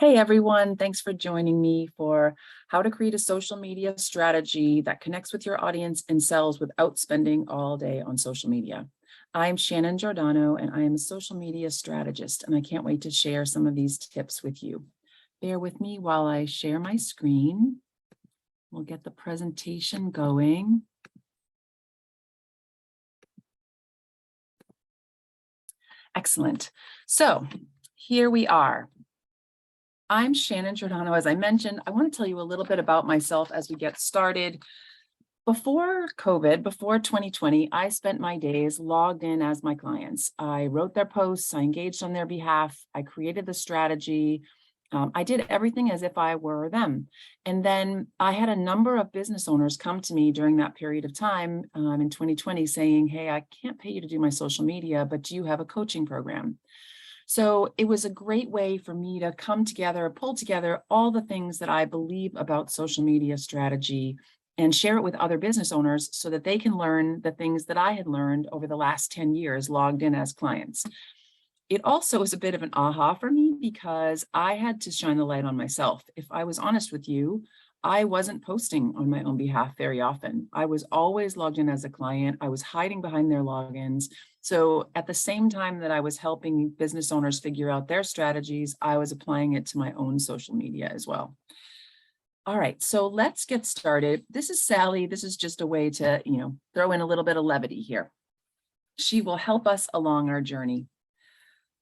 Hey everyone, thanks for joining me for how to create a social media strategy that connects with your audience and sells without spending all day on social media. I'm Shannon Giordano and I am a social media strategist, and I can't wait to share some of these tips with you. Bear with me while I share my screen. We'll get the presentation going. Excellent. So here we are. I'm Shannon Giordano. As I mentioned, I want to tell you a little bit about myself as we get started. Before COVID, before 2020, I spent my days logged in as my clients. I wrote their posts, I engaged on their behalf, I created the strategy. I did everything as if I were them. And then I had a number of business owners come to me during that period of time in 2020 saying, hey, I can't pay you to do my social media, but do you have a coaching program? So it was a great way for me to come together, pull together all the things that I believe about social media strategy and share it with other business owners so that they can learn the things that I had learned over the last 10 years logged in as clients. It also was a bit of an aha for me because I had to shine the light on myself. If I was honest with you, I wasn't posting on my own behalf very often. I was always logged in as a client. I was hiding behind their logins. So at the same time that I was helping business owners figure out their strategies, I was applying it to my own social media as well. All right, so let's get started. This is Sally. This is just a way to, throw in a little bit of levity here. She will help us along our journey.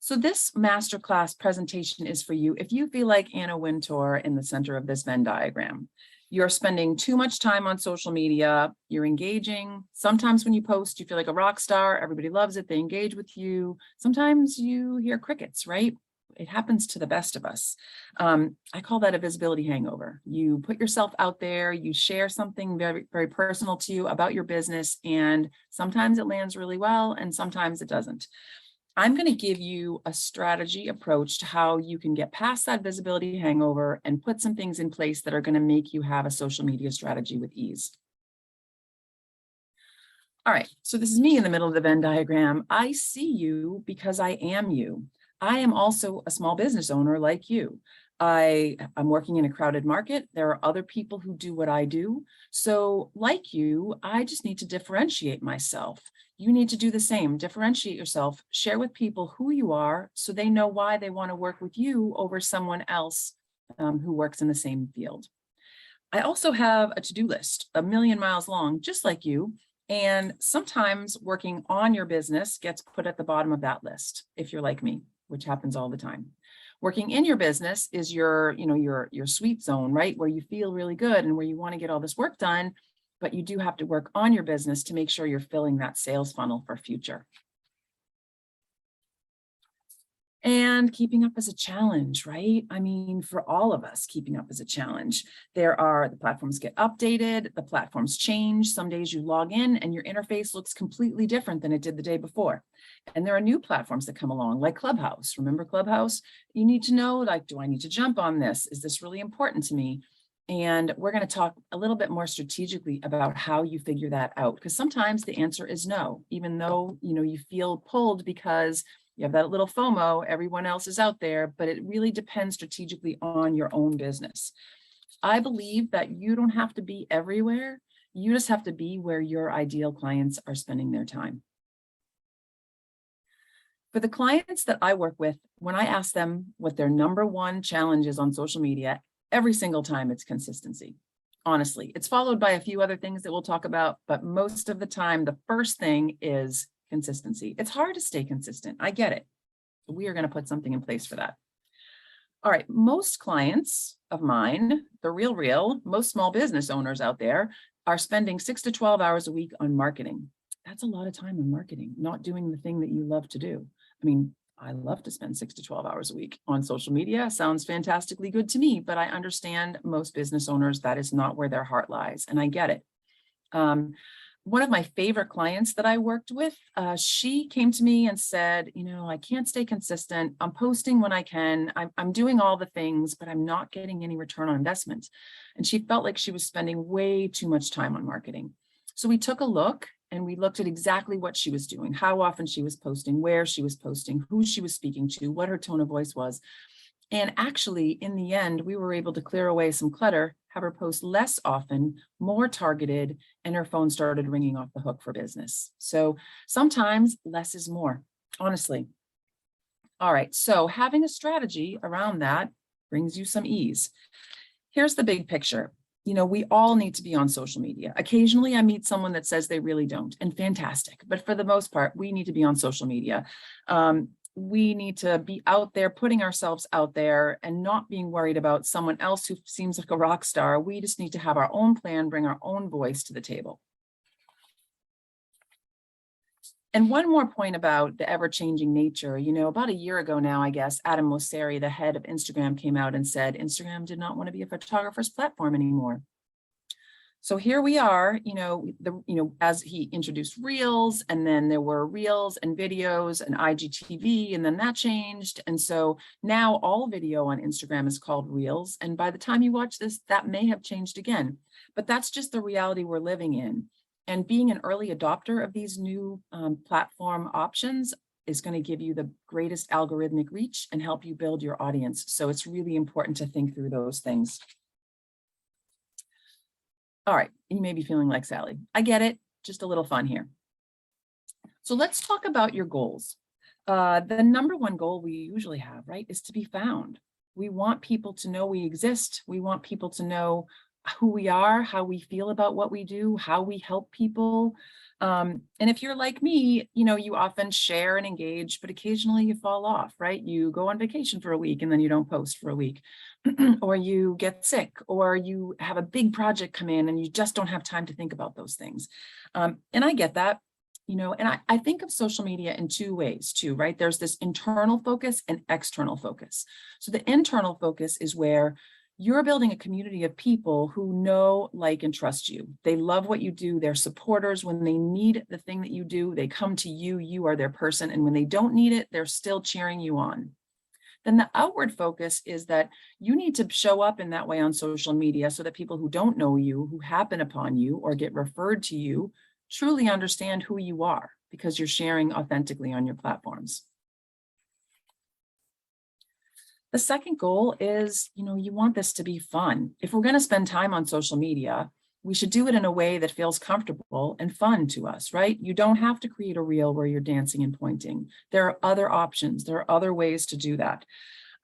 So this masterclass presentation is for you if you feel like Anna Wintour in the center of this Venn diagram. You're spending too much time on social media, you're engaging. Sometimes when you post, you feel like a rock star, everybody loves it, they engage with you. Sometimes you hear crickets, right? It happens to the best of us. I call that a visibility hangover. You put yourself out there, you share something very, very personal to you about your business, and sometimes it lands really well and sometimes it doesn't. I'm going to give you a strategy approach to how you can get past that visibility hangover and put some things in place that are going to make you have a social media strategy with ease. All right, so this is me in the middle of the Venn diagram. I see you because I am you. I am also a small business owner like you. I'm working in a crowded market. There are other people who do what I do. So like you, I just need to differentiate myself. You need to do the same, differentiate yourself, share with people who you are so they know why they want to work with you over someone else who works in the same field. I also have a to-do list, 1,000,000 miles long, just like you. And sometimes working on your business gets put at the bottom of that list, if you're like me, which happens all the time. Working in your business is your sweet zone, right? Where you feel really good and where you want to get all this work done, but you do have to work on your business to make sure you're filling that sales funnel for future. And keeping up is a challenge, right? I mean, for all of us, keeping up is a challenge. The platforms get updated, the platforms change. Some days you log in and your interface looks completely different than it did the day before. And there are new platforms that come along, like Clubhouse. Remember Clubhouse? You need to know, like, do I need to jump on this? Is this really important to me? And we're going to talk a little bit more strategically about how you figure that out, because sometimes the answer is no, even though, you feel pulled because you have that little FOMO, everyone else is out there, but it really depends strategically on your own business. I believe that you don't have to be everywhere. You just have to be where your ideal clients are spending their time. For the clients that I work with, when I ask them what their number one challenge is on social media, every single time it's consistency. Honestly, it's followed by a few other things that we'll talk about, but most of the time, the first thing is consistency. It's hard to stay consistent. I get it. We are going to put something in place for that. All right. Most clients of mine, the real, most small business owners out there are spending 6 to 12 hours a week on marketing. That's a lot of time on marketing, not doing the thing that you love to do. I mean, I love to spend 6 to 12 hours a week on social media. Sounds fantastically good to me, but I understand most business owners, that is not where their heart lies, and I get it. One of my favorite clients that I worked with, she came to me and said, I can't stay consistent. I'm posting when I can. I'm doing all the things, but I'm not getting any return on investment. And she felt like she was spending way too much time on marketing. So we took a look and we looked at exactly what she was doing, how often she was posting, where she was posting, who she was speaking to, what her tone of voice was. And actually, in the end, we were able to clear away some clutter, have her post less often, more targeted, and her phone started ringing off the hook for business. So sometimes less is more, honestly. All right, so having a strategy around that brings you some ease. Here's the big picture. We all need to be on social media. Occasionally I meet someone that says they really don't, and fantastic. But for the most part, we need to be on social media. We need to be out there, putting ourselves out there and not being worried about someone else who seems like a rock star. We just need to have our own plan, bring our own voice to the table. And one more point about the ever-changing nature, about a year ago now, I guess, Adam Mosseri, the head of Instagram, came out and said Instagram did not want to be a photographer's platform anymore. So here we are, as he introduced Reels, and then there were Reels and videos and IGTV, and then that changed. And so now all video on Instagram is called Reels. And by the time you watch this, that may have changed again, but that's just the reality we're living in. And being an early adopter of these new platform options is going to give you the greatest algorithmic reach and help you build your audience. So it's really important to think through those things. All right, you may be feeling like Sally. I get it, just a little fun here. So let's talk about your goals. The number one goal we usually have, right, is to be found. We want people to know we exist. We want people to know who we are, how we feel about what we do, how we help people. And if you're like me, you often share and engage, but occasionally you fall off, right? You go on vacation for a week and then you don't post for a week, or you get sick, or you have a big project come in and you just don't have time to think about those things. And I get that, and I think of social media in two ways too, right? There's this internal focus and external focus. So the internal focus is where you're building a community of people who know, like, and trust you. They love what you do. They're supporters. When they need the thing that you do, they come to you. You are their person. And when they don't need it, they're still cheering you on. Then the outward focus is that you need to show up in that way on social media so that people who don't know you, who happen upon you or get referred to you, truly understand who you are because you're sharing authentically on your platforms. The second goal is, you want this to be fun. If we're going to spend time on social media, we should do it in a way that feels comfortable and fun to us, right? You don't have to create a reel where you're dancing and pointing. There are other options. There are other ways to do that.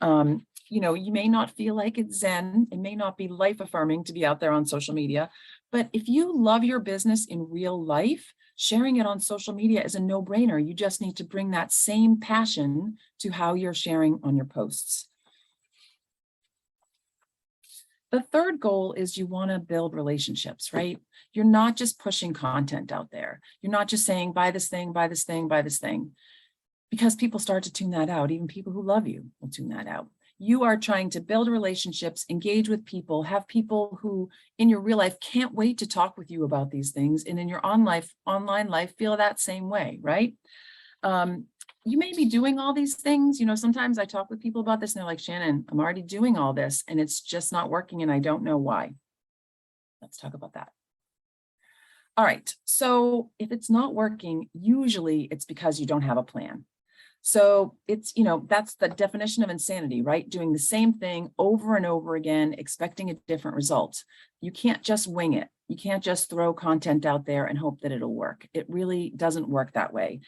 You may not feel like it's Zen. It may not be life affirming to be out there on social media, but if you love your business in real life, sharing it on social media is a no-brainer. You just need to bring that same passion to how you're sharing on your posts. The third goal is you want to build relationships, right? You're not just pushing content out there. You're not just saying, buy this thing, buy this thing, buy this thing, because people start to tune that out. Even people who love you will tune that out. You are trying to build relationships, engage with people, have people who in your real life can't wait to talk with you about these things. And in your online life, feel that same way, right? You may be doing all these things. Sometimes I talk with people about this and they're like, Shannon, I'm already doing all this and it's just not working and I don't know why. Let's talk about that. All right. So if it's not working, usually it's because you don't have a plan. So it's, that's the definition of insanity, right? Doing the same thing over and over again, expecting a different result. You can't just wing it. You can't just throw content out there and hope that it'll work. It really doesn't work that way.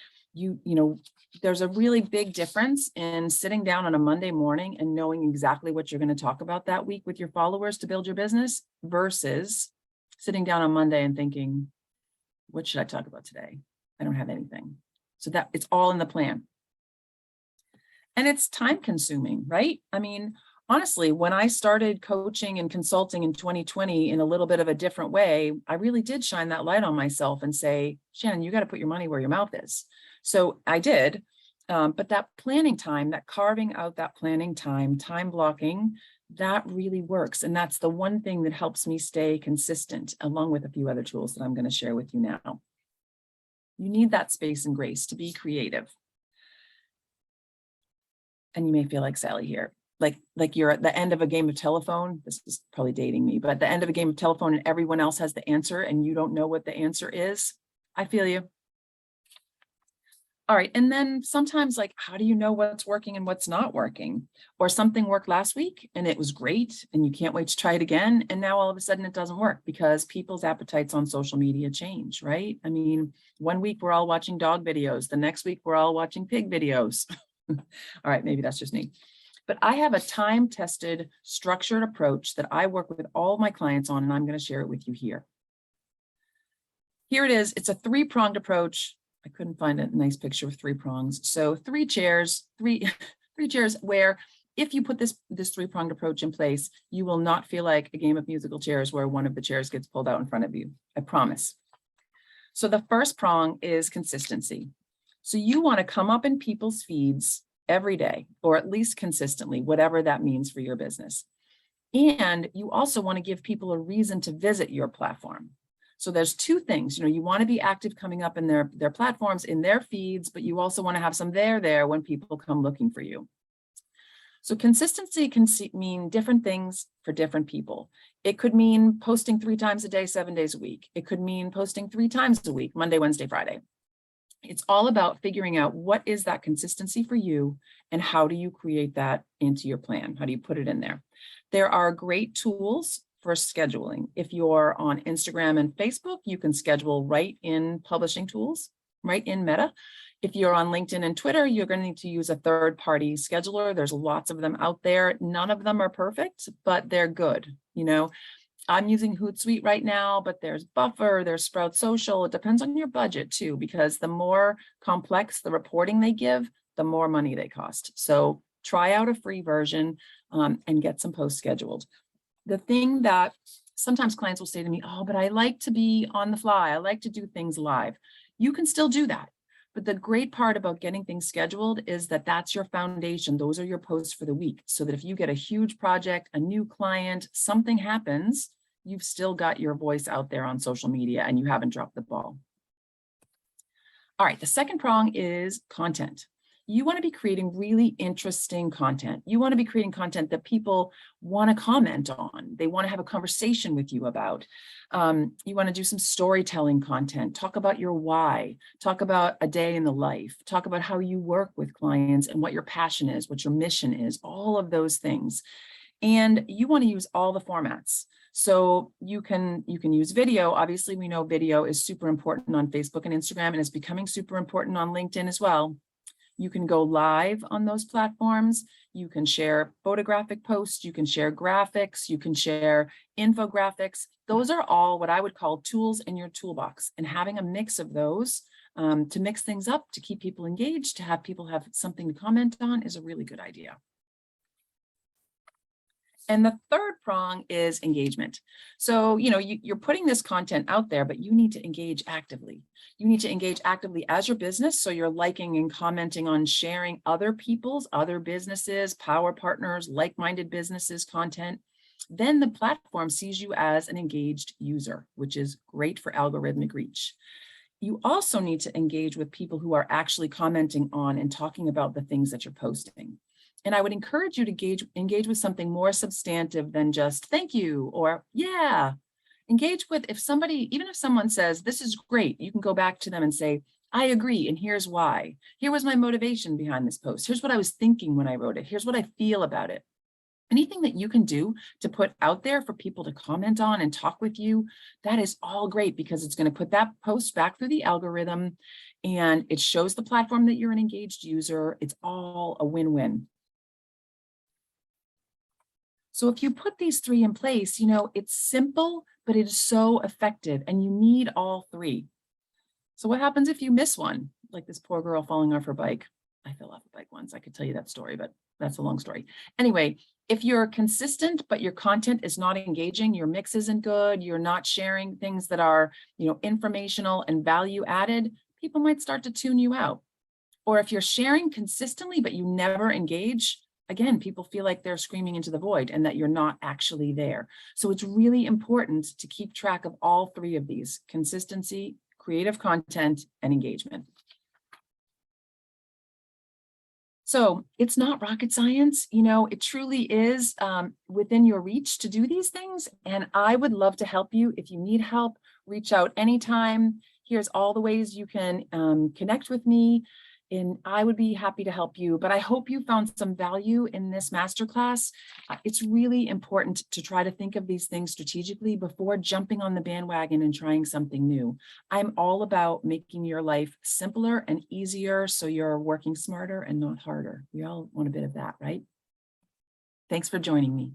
There's a really big difference in sitting down on a Monday morning and knowing exactly what you're going to talk about that week with your followers to build your business versus sitting down on Monday and thinking, what should I talk about today? I don't have anything. So that it's all in the plan. And it's time consuming, right? I mean, honestly, when I started coaching and consulting in 2020 in a little bit of a different way, I really did shine that light on myself and say, Shannon, you got to put your money where your mouth is. So I did, but that planning time, that carving out that planning time blocking, that really works. And that's the one thing that helps me stay consistent, along with a few other tools that I'm going to share with you now. You need that space and grace to be creative. And you may feel like Sally here, like you're at the end of a game of telephone. This is probably dating me, but at the end of a game of telephone and everyone else has the answer and you don't know what the answer is. I feel you. All right. And then sometimes, like, how do you know what's working and what's not working? Or something worked last week and it was great and you can't wait to try it again. And now all of a sudden it doesn't work because people's appetites on social media change, right? I mean, one week we're all watching dog videos. The next week we're all watching pig videos. All right. Maybe that's just me. But I have a time-tested, structured approach that I work with all my clients on, and I'm going to share it with you here. Here it is. It's a three-pronged approach. I couldn't find a nice picture of three prongs. So three chairs where if you put this three-pronged approach in place, you will not feel like a game of musical chairs where one of the chairs gets pulled out in front of you. I promise. So the first prong is consistency. So you want to come up in people's feeds every day, or at least consistently, whatever that means for your business. And you also want to give people a reason to visit your platform. So there's two things, you want to be active coming up in their platforms, in their feeds, but you also want to have some there when people come looking for you. So consistency can mean different things for different people. It could mean posting 3 times a day, 7 days a week. It could mean posting 3 times a week, Monday, Wednesday, Friday. It's all about figuring out what is that consistency for you and how do you create that into your plan? How do you put it in there? There are great tools for scheduling. If you're on Instagram and Facebook, you can schedule right in publishing tools, right in Meta. If you're on LinkedIn and Twitter, you're going to need to use a third-party scheduler. There's lots of them out there. None of them are perfect, but they're good. I'm using Hootsuite right now, but there's Buffer, there's Sprout Social. It depends on your budget too, because the more complex the reporting they give, the more money they cost. So try out a free version and get some posts scheduled. The thing that sometimes clients will say to me, oh, but I like to be on the fly. I like to do things live. You can still do that. But the great part about getting things scheduled is that that's your foundation. Those are your posts for the week. So that if you get a huge project, a new client, something happens, you've still got your voice out there on social media and you haven't dropped the ball. All right, the second prong is content. You want to be creating really interesting content. You want to be creating content that people want to comment on. They want to have a conversation with you about. You want to do some storytelling content, talk about your why, talk about a day in the life, talk about how you work with clients and what your passion is, what your mission is, all of those things. And you want to use all the formats. So you can use video. Obviously, we know video is super important on Facebook and Instagram, and it's becoming super important on LinkedIn as well. You can go live on those platforms. You can share photographic posts. You can share graphics. You can share infographics. Those are all what I would call tools in your toolbox. And having a mix of those to mix things up, to keep people engaged, to have people have something to comment on is a really good idea. And the third prong is engagement. So, you're putting this content out there, but you need to engage actively. You need to engage actively as your business. So you're liking and commenting on sharing other people's, other businesses, power partners, like-minded businesses content. Then the platform sees you as an engaged user, which is great for algorithmic reach. You also need to engage with people who are actually commenting on and talking about the things that you're posting. And I would encourage you to engage with something more substantive than just thank you or yeah. Engage with even if someone says, this is great, you can go back to them and say, I agree, and here's why. Here was my motivation behind this post. Here's what I was thinking when I wrote it. Here's what I feel about it. Anything that you can do to put out there for people to comment on and talk with you, that is all great because it's going to put that post back through the algorithm and it shows the platform that you're an engaged user. It's all a win-win. So if you put these three in place, it's simple, but it is so effective and you need all three. So what happens if you miss one? Like this poor girl falling off her bike. I fell off a bike once. I could tell you that story, but that's a long story. Anyway, if you're consistent, but your content is not engaging, your mix isn't good, you're not sharing things that are, informational and value added, people might start to tune you out. Or if you're sharing consistently, but you never engage, again, people feel like they're screaming into the void and that you're not actually there. So it's really important to keep track of all three of these: consistency, creative content, and engagement. So it's not rocket science, it truly is within your reach to do these things. And I would love to help you. If you need help, reach out anytime. Here's all the ways you can connect with me. and I would be happy to help you, but I hope you found some value in this masterclass. It's really important to try to think of these things strategically before jumping on the bandwagon and trying something new. I'm all about making your life simpler and easier so you're working smarter and not harder. We all want a bit of that, right? Thanks for joining me.